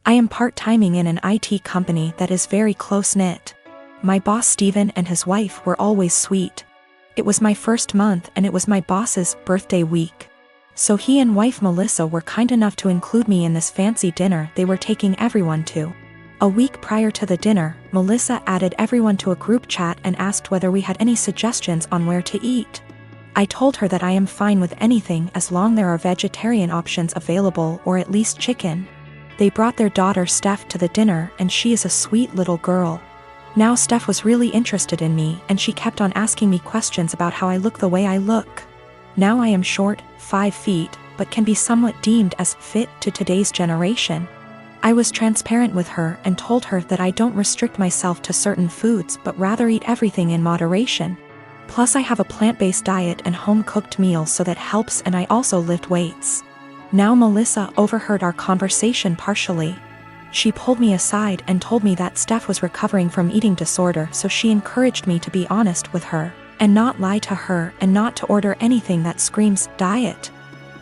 I am part-timing in an IT company that is very close-knit. My boss Steven and his wife were always sweet. It was my first month and it was my boss's birthday week. So he and wife Melissa were kind enough to include me in this fancy dinner they were taking everyone to. A week prior to the dinner, Melissa added everyone to a group chat and asked whether we had any suggestions on where to eat. I told her that I am fine with anything as long there are vegetarian options available or at least chicken. They brought their daughter Steph to the dinner and she is a sweet little girl. Now Steph was really interested in me and she kept on asking me questions about how I look the way I look. Now I am short, 5 feet, but can be somewhat deemed as fit to today's generation. I was transparent with her and told her that I don't restrict myself to certain foods but rather eat everything in moderation. Plus I have a plant-based diet and home-cooked meals so that helps, and I also lift weights. Now Melissa overheard our conversation partially. She pulled me aside and told me that Steph was recovering from eating disorder, so she encouraged me to be honest with her and not lie to her and not to order anything that screams diet.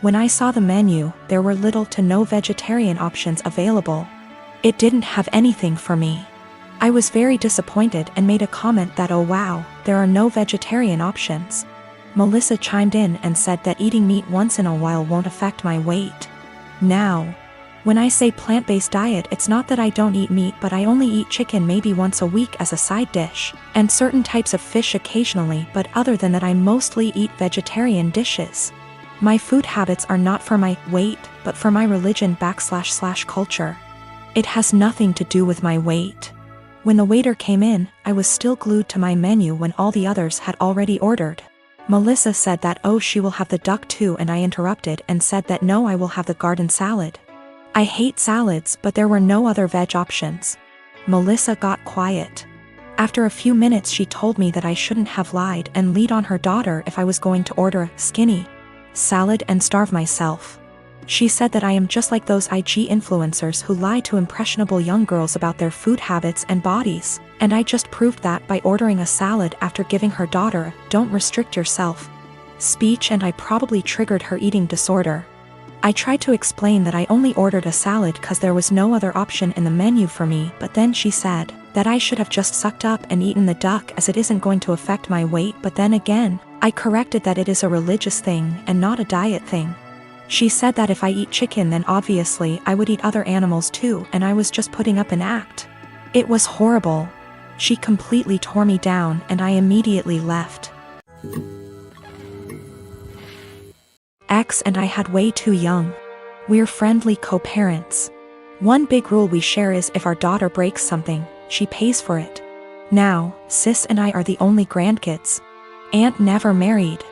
When I saw the menu, there were little to no vegetarian options available. It didn't have anything for me. I was very disappointed and made a comment that, oh wow, there are no vegetarian options. Melissa chimed in and said that eating meat once in a while won't affect my weight. Now, when I say plant-based diet, it's not that I don't eat meat, but I only eat chicken maybe once a week as a side dish, and certain types of fish occasionally, but other than that I mostly eat vegetarian dishes. My food habits are not for my weight, but for my religion / culture. It has nothing to do with my weight. When the waiter came in, I was still glued to my menu when all the others had already ordered. Melissa said that oh she will have the duck too, and I interrupted and said that no, I will have the garden salad. I hate salads, but there were no other veg options. Melissa got quiet. After a few minutes she told me that I shouldn't have lied and lead on her daughter if I was going to order a skinny salad and starve myself. She said that I am just like those IG influencers who lie to impressionable young girls about their food habits and bodies, and I just proved that by ordering a salad after giving her daughter a "don't restrict yourself" speech, and I probably triggered her eating disorder. I tried to explain that I only ordered a salad because there was no other option in the menu for me, but then she said that I should have just sucked up and eaten the duck as it isn't going to affect my weight, but then again, I corrected that it is a religious thing and not a diet thing. She said that if I eat chicken then obviously I would eat other animals too, and I was just putting up an act. It was horrible. She completely tore me down and I immediately left. X and I had way too young. We're friendly co-parents. One big rule we share is if our daughter breaks something, she pays for it. Now, sis and I are the only grandkids. Aunt never married.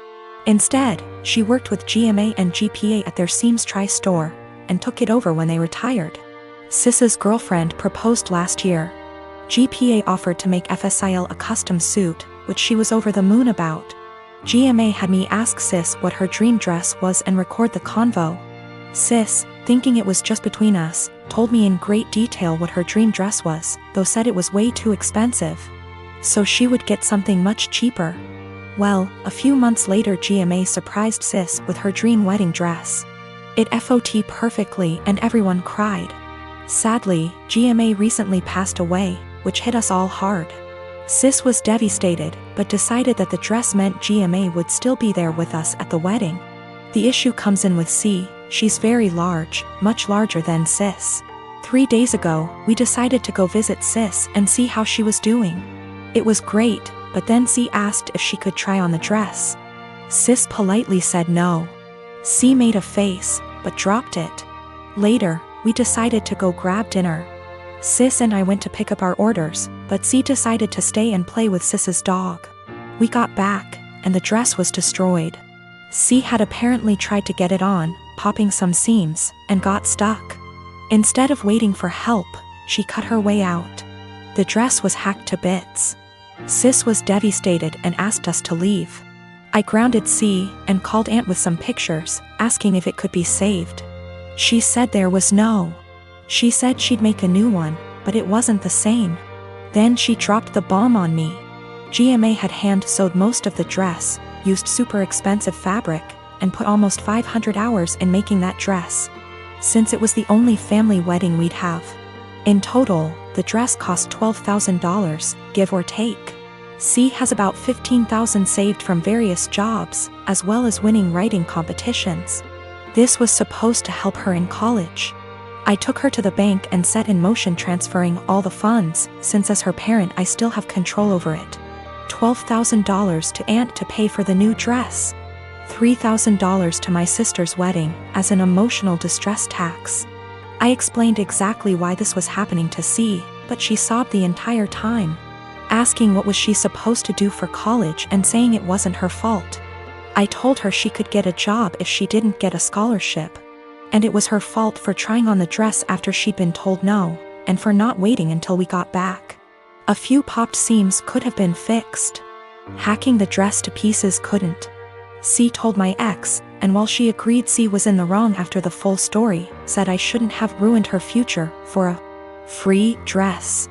Instead, she worked with GMA and GPA at their Seams store, and took it over when they retired. Sis's girlfriend proposed last year. GPA offered to make FSIL a custom suit, which she was over the moon about. GMA had me ask Sis what her dream dress was and record the convo. Sis, thinking it was just between us, told me in great detail what her dream dress was, though said it was way too expensive. So she would get something much cheaper. Well, a few months later GMA surprised Sis with her dream wedding dress. It FOT perfectly and everyone cried. Sadly, GMA recently passed away, which hit us all hard. Sis was devastated, but decided that the dress meant GMA would still be there with us at the wedding. The issue comes in with C. She's very large, much larger than Sis. 3 days ago, we decided to go visit Sis and see how she was doing. It was great, but then C asked if she could try on the dress. Sis politely said no. C made a face, but dropped it. Later, we decided to go grab dinner. Sis and I went to pick up our orders, but C decided to stay and play with Sis's dog. We got back, and the dress was destroyed. C had apparently tried to get it on, popping some seams, and got stuck. Instead of waiting for help, she cut her way out. The dress was hacked to bits. Sis was devastated and asked us to leave. I grounded C and called Aunt with some pictures, asking if it could be saved. She said there was no. She said she'd make a new one, but it wasn't the same. Then she dropped the bomb on me. GMA had hand-sewed most of the dress, used super expensive fabric, and put almost 500 hours in making that dress. Since it was the only family wedding we'd have, In total, the dress cost $12,000, give or take. C has about $15,000 saved from various jobs, as well as winning writing competitions. This was supposed to help her in college. I took her to the bank and set in motion transferring all the funds, since as her parent I still have control over it. $12,000 to aunt to pay for the new dress. $3,000 to my sister's wedding, as an emotional distress tax. I explained exactly why this was happening to C, but she sobbed the entire time, asking what was she supposed to do for college and saying it wasn't her fault. I told her she could get a job if she didn't get a scholarship. And it was her fault for trying on the dress after she'd been told no, and for not waiting until we got back. A few popped seams could have been fixed. Hacking the dress to pieces couldn't. C told my ex, and while she agreed C was in the wrong after the full story, said I shouldn't have ruined her future for a free dress.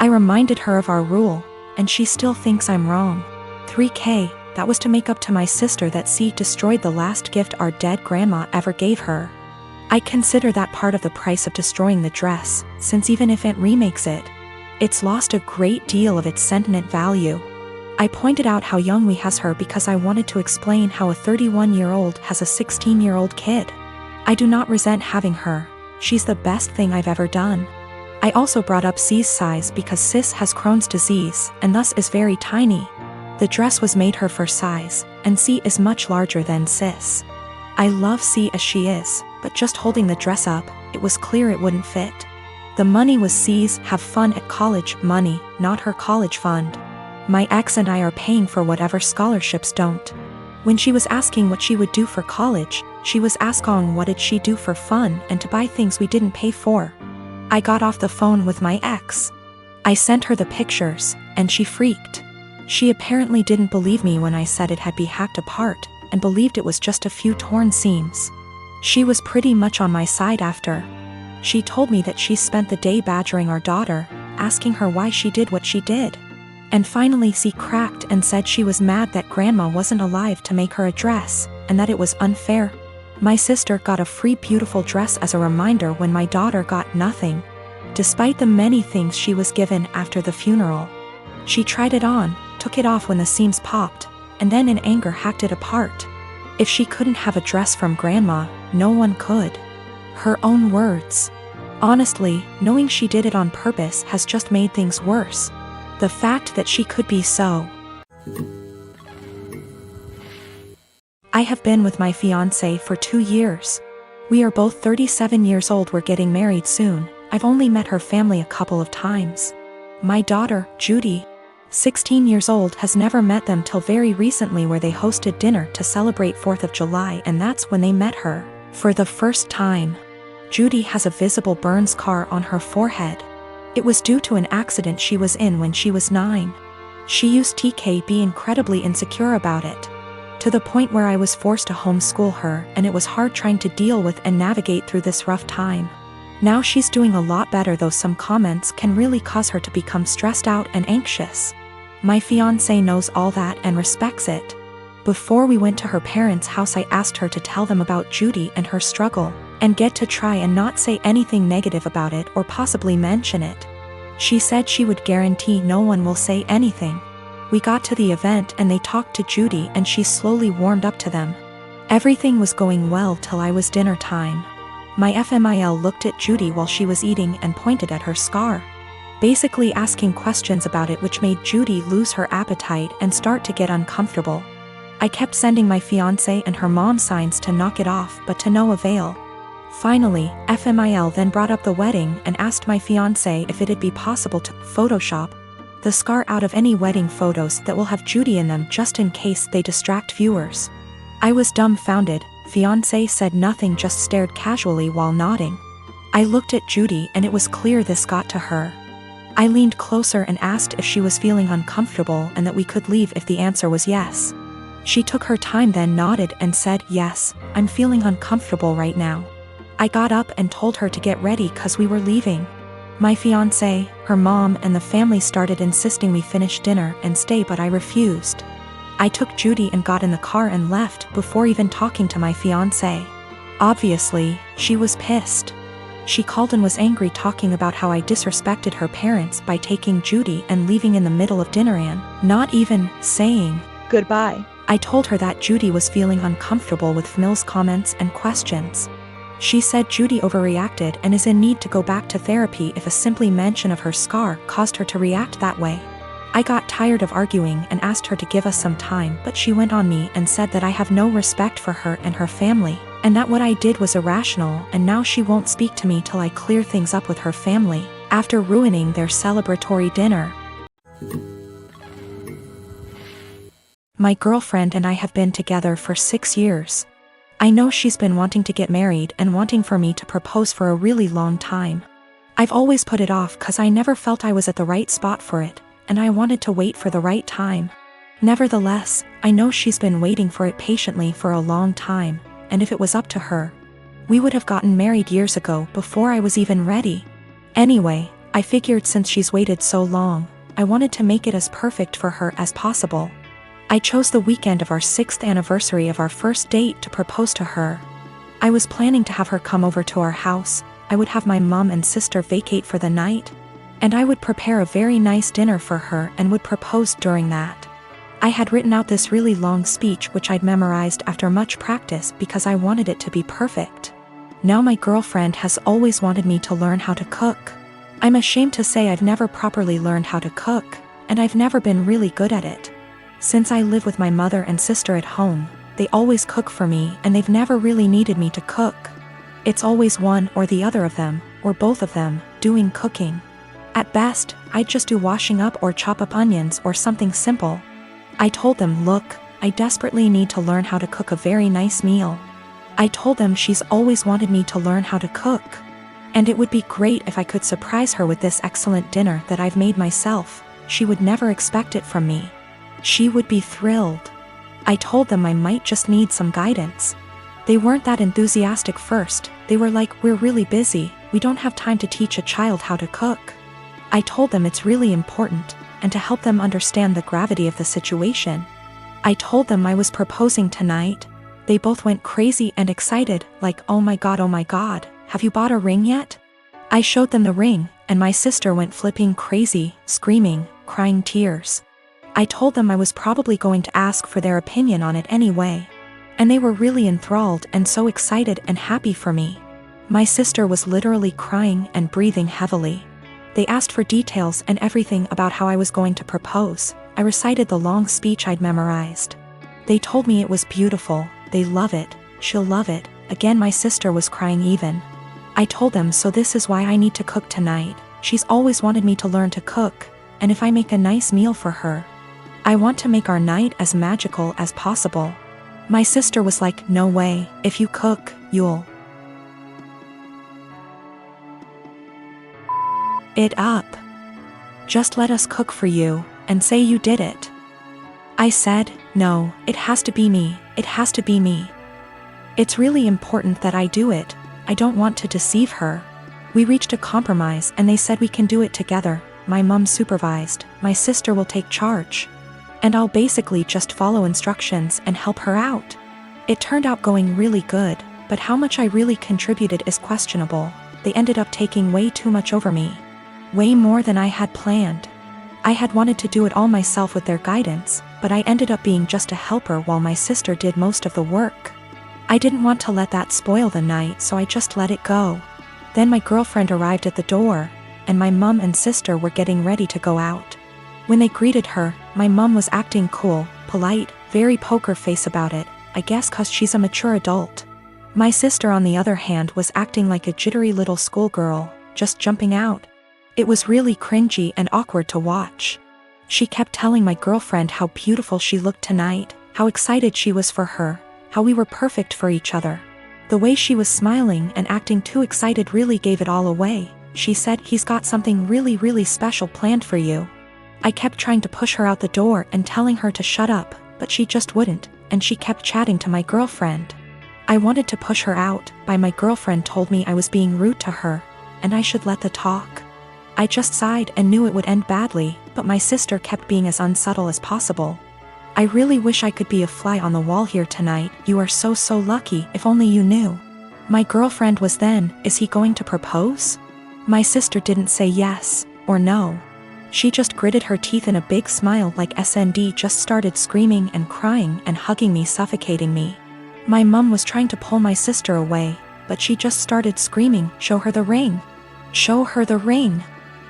I reminded her of our rule, and she still thinks I'm wrong. $3,000, that was to make up to my sister that C destroyed the last gift our dead grandma ever gave her. I consider that part of the price of destroying the dress, since even if Aunt remakes it, it's lost a great deal of its sentiment value. I pointed out how young we has her because I wanted to explain how a 31-year-old has a 16-year-old kid. I do not resent having her, she's the best thing I've ever done. I also brought up C's size because Sis has Crohn's disease and thus is very tiny. The dress was made her for size, and C is much larger than Sis. I love C as she is, but just holding the dress up, it was clear it wouldn't fit. The money was C's have fun at college money, not her college fund. My ex and I are paying for whatever scholarships don't. When she was asking what she would do for college, she was asking what did she do for fun and to buy things we didn't pay for. I got off the phone with my ex. I sent her the pictures, and she freaked. She apparently didn't believe me when I said it had been hacked apart, and believed it was just a few torn seams. She was pretty much on my side after. She told me that she spent the day badgering our daughter, asking her why she did what she did. And finally she cracked and said she was mad that grandma wasn't alive to make her a dress, and that it was unfair. My sister got a free beautiful dress as a reminder when my daughter got nothing. Despite the many things she was given after the funeral. She tried it on, took it off when the seams popped, and then in anger hacked it apart. If she couldn't have a dress from grandma, no one could. Her own words. Honestly, knowing she did it on purpose has just made things worse. The fact that she could be so. I have been with my fiancé for 2 years. We are both 37 years old, we're getting married soon. I've only met her family a couple of times. My daughter, Judy, 16 years old, has never met them till very recently where they hosted dinner to celebrate 4th of July, and that's when they met her for the first time. Judy has a visible burn scar on her forehead. It was due to an accident she was in when she was 9. She used to be incredibly insecure about it, to the point where I was forced to homeschool her, and it was hard trying to deal with and navigate through this rough time. Now she's doing a lot better, though some comments can really cause her to become stressed out and anxious. My fiancé knows all that and respects it. Before we went to her parents' house, I asked her to tell them about Judy and her struggle, and get to try and not say anything negative about it or possibly mention it. She said she would guarantee no one will say anything. We got to the event and they talked to Judy and she slowly warmed up to them. Everything was going well till I was dinner time. My FMIL looked at Judy while she was eating and pointed at her scar, basically asking questions about it, which made Judy lose her appetite and start to get uncomfortable. I kept sending my fiancé and her mom signs to knock it off, but to no avail. Finally, FMIL then brought up the wedding and asked my fiancé if it'd be possible to Photoshop the scar out of any wedding photos that will have Judy in them, just in case they distract viewers. I was dumbfounded. Fiancé said nothing, just stared casually while nodding. I looked at Judy and it was clear this got to her. I leaned closer and asked if she was feeling uncomfortable and that we could leave if the answer was yes. She took her time, then nodded and said, "Yes, I'm feeling uncomfortable right now." I got up and told her to get ready cause we were leaving. My fiancé, her mom and the family started insisting we finish dinner and stay, but I refused. I took Judy and got in the car and left before even talking to my fiancé. Obviously, she was pissed. She called and was angry, talking about how I disrespected her parents by taking Judy and leaving in the middle of dinner and not even saying goodbye. I told her that Judy was feeling uncomfortable with Mill's comments and questions. She said Judy overreacted and is in need to go back to therapy if a simple mention of her scar caused her to react that way. I got tired of arguing and asked her to give us some time, but she went on me and said that I have no respect for her and her family, and that what I did was irrational, and now she won't speak to me till I clear things up with her family, after ruining their celebratory dinner. My girlfriend and I have been together for 6 years. I know she's been wanting to get married and wanting for me to propose for a really long time. I've always put it off cause I never felt I was at the right spot for it, and I wanted to wait for the right time. Nevertheless, I know she's been waiting for it patiently for a long time, and if it was up to her, we would have gotten married years ago before I was even ready. Anyway, I figured since she's waited so long, I wanted to make it as perfect for her as possible. I chose the weekend of our 6th anniversary of our first date to propose to her. I was planning to have her come over to our house, I would have my mom and sister vacate for the night, and I would prepare a very nice dinner for her and would propose during that. I had written out this really long speech which I'd memorized after much practice because I wanted it to be perfect. Now my girlfriend has always wanted me to learn how to cook. I'm ashamed to say I've never properly learned how to cook, and I've never been really good at it. Since I live with my mother and sister at home, they always cook for me and they've never really needed me to cook. It's always one or the other of them, or both of them, doing cooking. At best, I'd just do washing up or chop up onions or something simple. I told them, look, I desperately need to learn how to cook a very nice meal. I told them she's always wanted me to learn how to cook, and it would be great if I could surprise her with this excellent dinner that I've made myself. She would never expect it from me. She would be thrilled. I told them I might just need some guidance. They weren't that enthusiastic first. They were like, we're really busy, we don't have time to teach a child how to cook. I told them it's really important, and to help them understand the gravity of the situation. I told them I was proposing tonight. They both went crazy and excited, like, oh my god, have you bought a ring yet? I showed them the ring, and my sister went flipping crazy, screaming, crying tears. I told them I was probably going to ask for their opinion on it anyway. And they were really enthralled and so excited and happy for me. My sister was literally crying and breathing heavily. They asked for details and everything about how I was going to propose. I recited the long speech I'd memorized. They told me it was beautiful, they love it, she'll love it. Again, my sister was crying even. I told them, so this is why I need to cook tonight. She's always wanted me to learn to cook, and if I make a nice meal for her, I want to make our night as magical as possible. My sister was like, no way, if you cook, you'll it up. Just let us cook for you, and say you did it. I said, no, it has to be me, it has to be me. It's really important that I do it, I don't want to deceive her. We reached a compromise and they said we can do it together. My mom supervised, my sister will take charge. And I'll basically just follow instructions and help her out. It turned out going really good, but how much I really contributed is questionable. They ended up taking way too much over me. Way more than I had planned. I had wanted to do it all myself with their guidance, but I ended up being just a helper while my sister did most of the work. I didn't want to let that spoil the night, so I just let it go. Then my girlfriend arrived at the door, and my mom and sister were getting ready to go out. When they greeted her, my mom was acting cool, polite, very poker face about it, I guess cause she's a mature adult. My sister on the other hand was acting like a jittery little schoolgirl, just jumping out. It was really cringy and awkward to watch. She kept telling my girlfriend how beautiful she looked tonight, how excited she was for her, how we were perfect for each other. The way she was smiling and acting too excited really gave it all away. She said, he's got something really special planned for you. I kept trying to push her out the door and telling her to shut up, but she just wouldn't, and she kept chatting to my girlfriend. I wanted to push her out, but my girlfriend told me I was being rude to her, and I should let the talk. I just sighed and knew it would end badly, but my sister kept being as unsubtle as possible. I really wish I could be a fly on the wall here tonight, you are so lucky, if only you knew. My girlfriend was then, is he going to propose? My sister didn't say yes or no. She just gritted her teeth in a big smile like SND just started screaming and crying and hugging me, suffocating me. My mom was trying to pull my sister away, but she just started screaming, show her the ring. Show her the ring.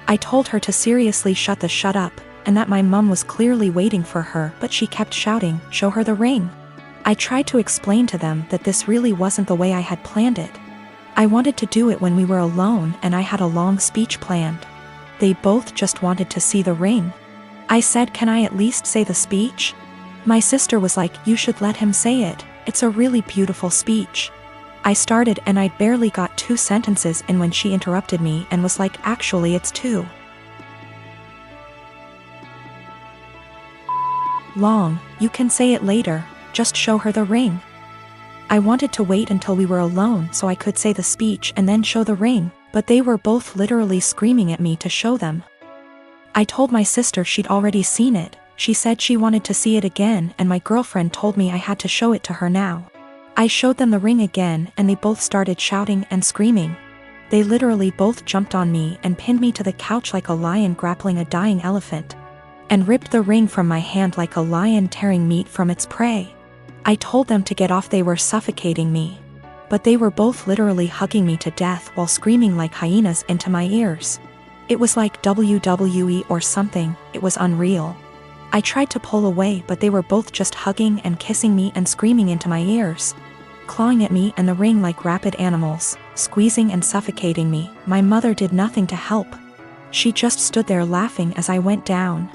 I told her to seriously shut up, and that my mom was clearly waiting for her, but she kept shouting, show her the ring. I tried to explain to them that this really wasn't the way I had planned it. I wanted to do it when we were alone and I had a long speech planned. They both just wanted to see the ring. I said, can I at least say the speech? My sister was like, you should let him say it. It's a really beautiful speech. I started and I barely got 2 sentences in when she interrupted me and was like, actually it's 2 long, you can say it later, just show her the ring. I wanted to wait until we were alone so I could say the speech and then show the ring, but they were both literally screaming at me to show them. I told my sister she'd already seen it. She said she wanted to see it again, and my girlfriend told me I had to show it to her now. I showed them the ring again and they both started shouting and screaming. They literally both jumped on me and pinned me to the couch like a lion grappling a dying elephant, and ripped the ring from my hand like a lion tearing meat from its prey. I told them to get off, they were suffocating me. But they were both literally hugging me to death while screaming like hyenas into my ears. It was like WWE or something, it was unreal. I tried to pull away, but they were both just hugging and kissing me and screaming into my ears, clawing at me and the ring like rabid animals, squeezing and suffocating me. My mother did nothing to help. She just stood there laughing as I went down.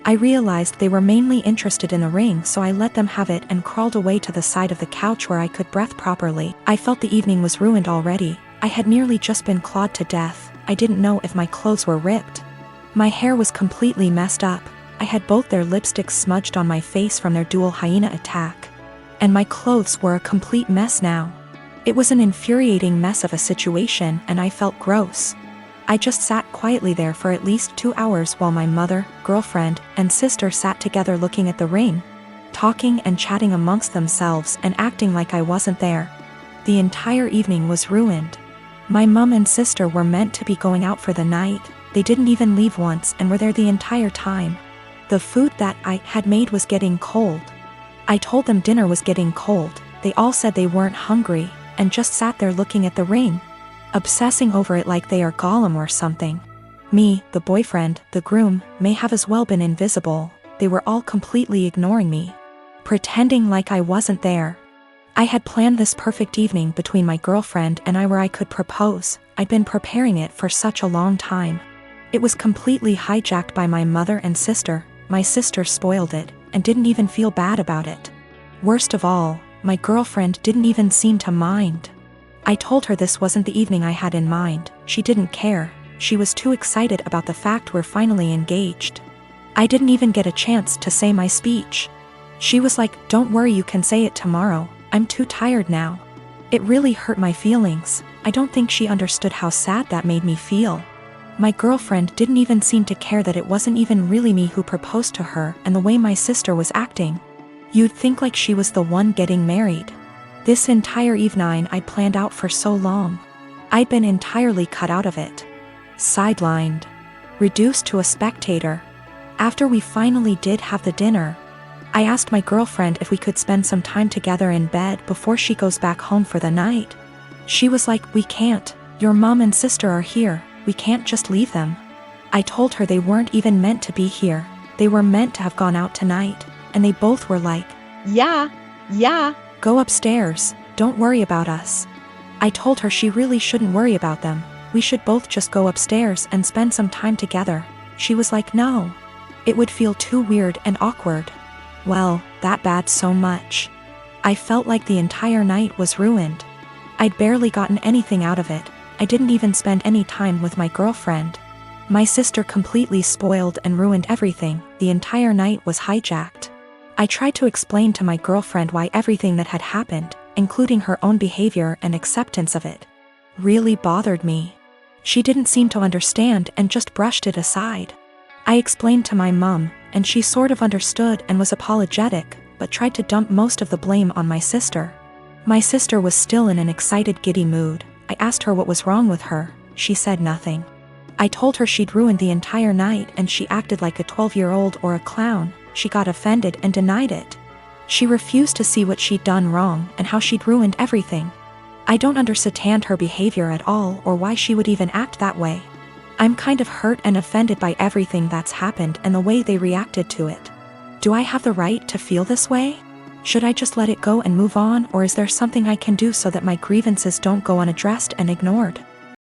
I realized they were mainly interested in the ring, so I let them have it and crawled away to the side of the couch where I could breathe properly. I felt the evening was ruined already. I had nearly just been clawed to death. I didn't know if my clothes were ripped. My hair was completely messed up. I had both their lipsticks smudged on my face from their dual hyena attack. And my clothes were a complete mess now. It was an infuriating mess of a situation and I felt gross. I just sat quietly there for at least 2 hours while my mother, girlfriend, and sister sat together looking at the ring, talking and chatting amongst themselves and acting like I wasn't there. The entire evening was ruined. My mom and sister were meant to be going out for the night. They didn't even leave once and were there the entire time. The food that I had made was getting cold. I told them dinner was getting cold. They all said they weren't hungry and just sat there looking at the ring, obsessing over it like they are Gollum or something. Me, the boyfriend, the groom, may have as well been invisible. They were all completely ignoring me, pretending like I wasn't there. I had planned this perfect evening between my girlfriend and I where I could propose. I'd been preparing it for such a long time. It was completely hijacked by my mother and sister. My sister spoiled it and didn't even feel bad about it. Worst of all, my girlfriend didn't even seem to mind. I told her this wasn't the evening I had in mind. She didn't care. She was too excited about the fact we're finally engaged. I didn't even get a chance to say my speech. She was like, don't worry, you can say it tomorrow. I'm too tired now. It really hurt my feelings. I don't think she understood how sad that made me feel. My girlfriend didn't even seem to care that it wasn't even really me who proposed to her, and the way my sister was acting, you'd think like she was the one getting married. This entire evening I'd planned out for so long. I'd been entirely cut out of it. Sidelined. Reduced to a spectator. After we finally did have the dinner, I asked my girlfriend if we could spend some time together in bed before she goes back home for the night. She was like, we can't. Your mom and sister are here. We can't just leave them. I told her they weren't even meant to be here. They were meant to have gone out tonight. And they both were like, yeah. Go upstairs. Don't worry about us. I told her she really shouldn't worry about them. We should both just go upstairs and spend some time together. She was like, no. It would feel too weird and awkward. Well, that bad so much. I felt like the entire night was ruined. I'd barely gotten anything out of it. I didn't even spend any time with my girlfriend. My sister completely spoiled and ruined everything. The entire night was hijacked. I tried to explain to my girlfriend why everything that had happened, including her own behavior and acceptance of it, really bothered me. She didn't seem to understand and just brushed it aside. I explained to my mom, and she sort of understood and was apologetic, but tried to dump most of the blame on my sister. My sister was still in an excited, giddy mood. I asked her what was wrong with her. She said nothing. I told her she'd ruined the entire night and she acted like a 12-year-old or a clown. She got offended and denied it. She refused to see what she'd done wrong and how she'd ruined everything. I don't understand her behavior at all or why she would even act that way. I'm kind of hurt and offended by everything that's happened and the way they reacted to it. Do I have the right to feel this way? Should I just let it go and move on, or is there something I can do so that my grievances don't go unaddressed and ignored?